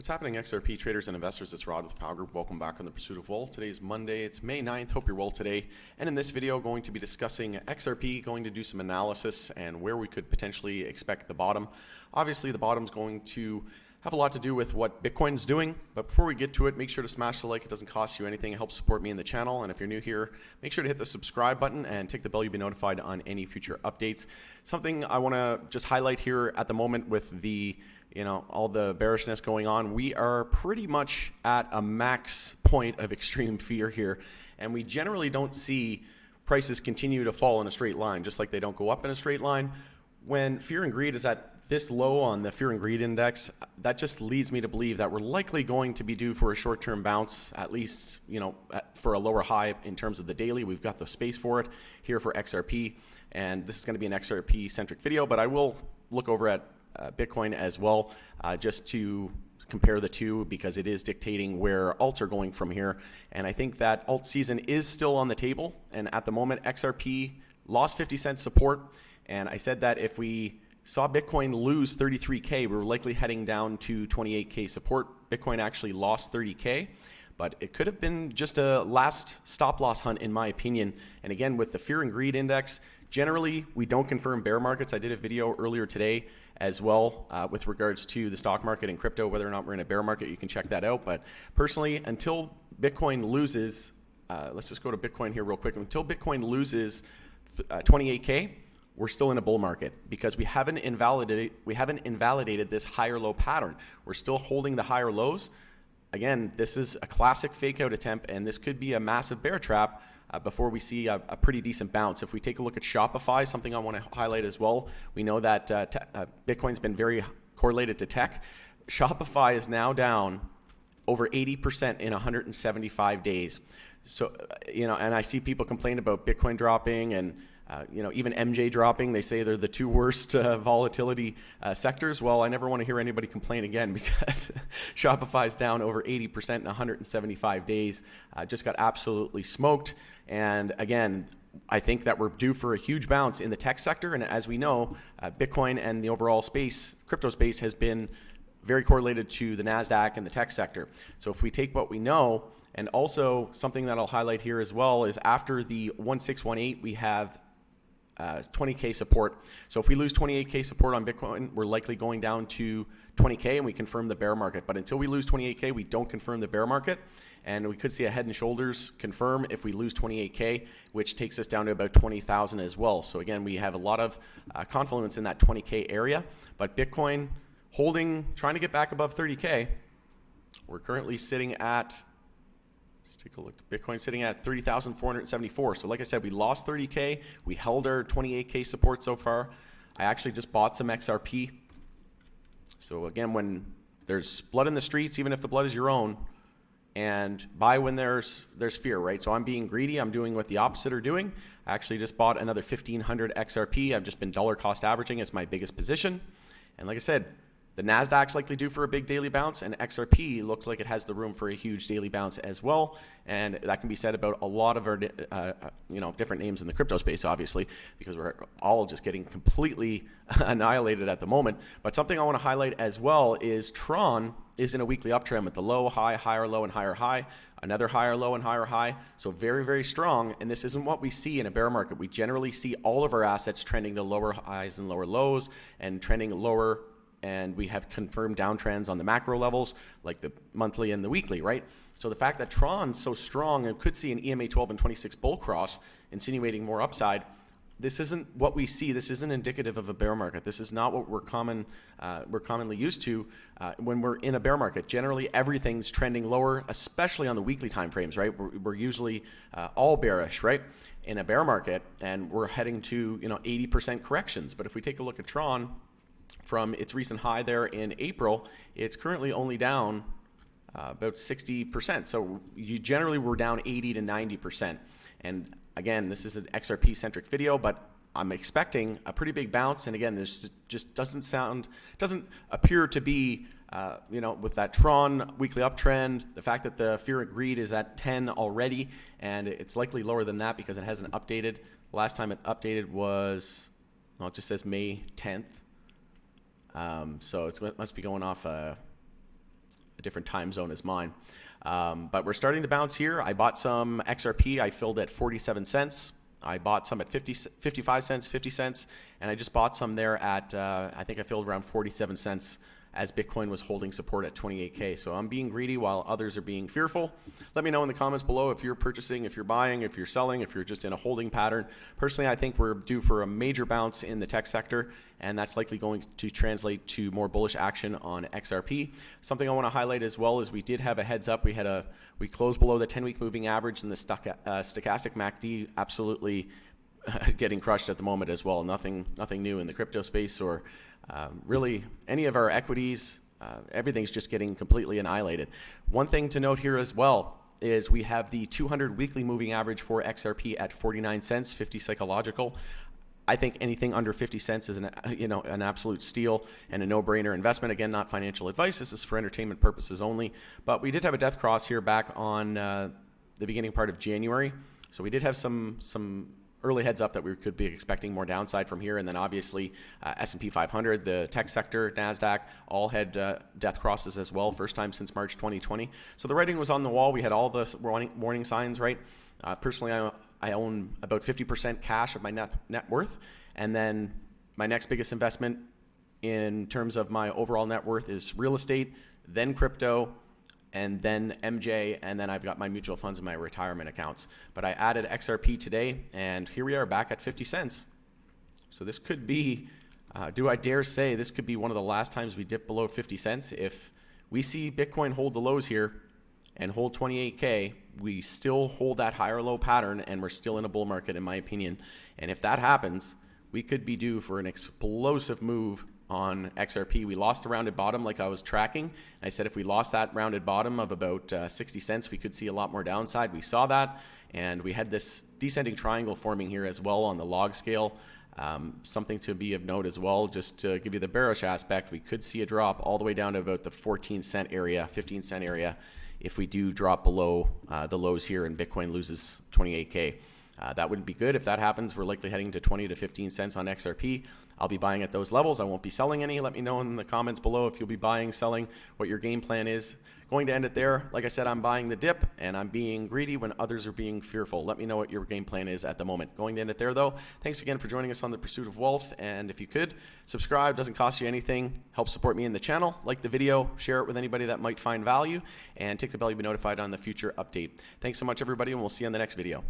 What's happening, XRP traders and investors? It's Rod with Power Group. Welcome back on the Pursuit of Wool. Today is Monday. It's May 9th. Hope you're well today. And in this video, going to be discussing XRP, going to do some analysis and where we could potentially expect the bottom. Obviously, the bottom's going to have a lot to do with what Bitcoin's doing. But before we get to it, make sure to smash the like. It doesn't cost you anything. It helps support me in the channel. And if you're new here, make sure to hit the subscribe button and tick the bell. You'll be notified on any future updates. Something I want to just highlight here at the moment with the all the bearishness going on, we are pretty much at a max point of extreme fear here, and we generally don't see prices continue to fall in a straight line, just like they don't go up in a straight line. When fear and greed is at this low on the fear and greed index, that just leads me to believe that we're likely going to be due for a short-term bounce, at least for a lower high in terms of the daily. We've got the space for it here for XRP, and this is going to be an XRP centric video, but I will look over at Bitcoin as well, just to compare the two, because it is dictating where alts are going from here. And I think that alt season is still on the table. And at the moment, XRP lost 50 cents support. And I said that if we saw Bitcoin lose 33K, we were likely heading down to 28K support. Bitcoin actually lost 30K. But it could have been just a last stop loss hunt, in my opinion. And again, with the fear and greed index, generally, we don't confirm bear markets. I did a video earlier today as well with regards to the stock market and crypto, whether or not we're in a bear market. You can check that out. But personally, until Bitcoin loses, let's just go to Bitcoin here real quick. Until Bitcoin loses 28K, we're still in a bull market, because we haven't invalidated this higher low pattern. We're still holding the higher lows. Again, this is a classic fake out attempt, and this could be a massive bear trap before we see a pretty decent bounce. If we take a look at Shopify, something I want to highlight as well, we know that Bitcoin's been very correlated to tech. Shopify is now down over 80% in 175 days. So, and I see people complain about Bitcoin dropping and even MJ dropping. They say they're the two worst volatility sectors. Well, I never want to hear anybody complain again, because Shopify's down over 80% in 175 days. Just got absolutely smoked. And again, I think that we're due for a huge bounce in the tech sector. And as we know, Bitcoin and the overall space, crypto space, has been very correlated to the NASDAQ and the tech sector. So if we take what we know, and also something that I'll highlight here as well is after the 1618, we have 20K support. So if we lose 28K support on Bitcoin, we're likely going down to 20K, and we confirm the bear market. But until we lose 28K, we don't confirm the bear market. And we could see a head and shoulders confirm if we lose 28K, which takes us down to about 20,000 as well. So again, we have a lot of confluence in that 20K area. But Bitcoin trying to get back above 30K. We're currently sitting at, let's take a look. Bitcoin sitting at 30,474. So like I said, we lost 30K. We held our 28K support so far. I actually just bought some XRP. So again, when there's blood in the streets, even if the blood is your own, and buy when there's fear, right? So I'm being greedy. I'm doing what the opposite are doing. I actually just bought another 1,500 XRP. I've just been dollar cost averaging. It's my biggest position. And like I said, the NASDAQ's likely due for a big daily bounce, and XRP looks like it has the room for a huge daily bounce as well. And that can be said about a lot of our different names in the crypto space, obviously, because we're all just getting completely annihilated at the moment. But something I want to highlight as well is Tron is in a weekly uptrend with the low, high, higher low, and higher high, another higher low and higher high. So very, very strong. And this isn't what we see in a bear market. We generally see all of our assets trending to lower highs and lower lows, and trending lower. And we have confirmed downtrends on the macro levels, like the monthly and the weekly, right? So the fact that Tron's so strong and could see an EMA 12 and 26 bull cross, insinuating more upside, this isn't what we see. This isn't indicative of a bear market. This is not what we're commonly used to when we're in a bear market. Generally, everything's trending lower, especially on the weekly time frames, right? We're usually all bearish, right, in a bear market, and we're heading to 80% corrections. But if we take a look at Tron, from its recent high there in April, it's currently only down about 60%. So you generally were down 80 to 90%. And again, this is an XRP centric video, but I'm expecting a pretty big bounce. And again, this just doesn't appear to be, with that Tron weekly uptrend, the fact that the fear and greed is at 10 already, and it's likely lower than that because it hasn't updated. Last time it updated was, well, it just says May 10th. So it must be going off a different time zone as mine. But we're starting to bounce here. I bought some XRP. I filled at 47 cents. I bought some at 55 cents, 50 cents, and I just bought some there at, I think I filled around 47 cents as Bitcoin was holding support at 28K. So I'm being greedy while others are being fearful. Let me know in the comments below if you're purchasing, if you're buying, if you're selling, if you're just in a holding pattern. Personally, I think we're due for a major bounce in the tech sector, and that's likely going to translate to more bullish action on XRP. Something I want to highlight as well is we did have a heads up. We closed below the 10-week moving average, and the stochastic MACD absolutely getting crushed at the moment as well. Nothing new in the crypto space or really any of our equities. Everything's just getting completely annihilated. One thing to note here as well is we have the 200 weekly moving average for XRP at 49 cents, 50 psychological. I think anything under 50 cents is an absolute steal and a no-brainer investment. Again, not financial advice. This is for entertainment purposes only. But we did have a death cross here back on the beginning part of January. So we did have some early heads up that we could be expecting more downside from here. And then obviously S&P 500, the tech sector, NASDAQ, all had death crosses as well, first time since March 2020. So the writing was on the wall. We had all the warning signs, right? Personally, I own about 50% cash of my net worth. And then my next biggest investment in terms of my overall net worth is real estate, then crypto, and then MJ, and then I've got my mutual funds and my retirement accounts. But I added XRP today, and here we are back at 50 cents. So this could be, do I dare say, this could be one of the last times we dip below 50 cents. If we see Bitcoin hold the lows here and hold 28K, we still hold that higher low pattern, and we're still in a bull market, in my opinion. And if that happens, we could be due for an explosive move on XRP. We lost the rounded bottom like I was tracking. I said if we lost that rounded bottom of about 60 cents, we could see a lot more downside. We saw that, and we had this descending triangle forming here as well on the log scale. Something to be of note as well, just to give you the bearish aspect, we could see a drop all the way down to about the 14 cent area, 15 cent area if we do drop below the lows here and Bitcoin loses 28K. That wouldn't be good. If that happens, we're likely heading to 20 to 15 cents on XRP. I'll be buying at those levels. I won't be selling any. Let me know in the comments below if you'll be buying, selling, what your game plan is. Going to end it there. Like I said, I'm buying the dip, and I'm being greedy when others are being fearful. Let me know what your game plan is at the moment. Going to end it there, though. Thanks again for joining us on the Pursuit of Wealth, and if you could, subscribe. Doesn't cost you anything. Help support me in the channel. Like the video, share it with anybody that might find value, and tick the bell to be notified on the future update. Thanks so much, everybody, and we'll see you on the next video.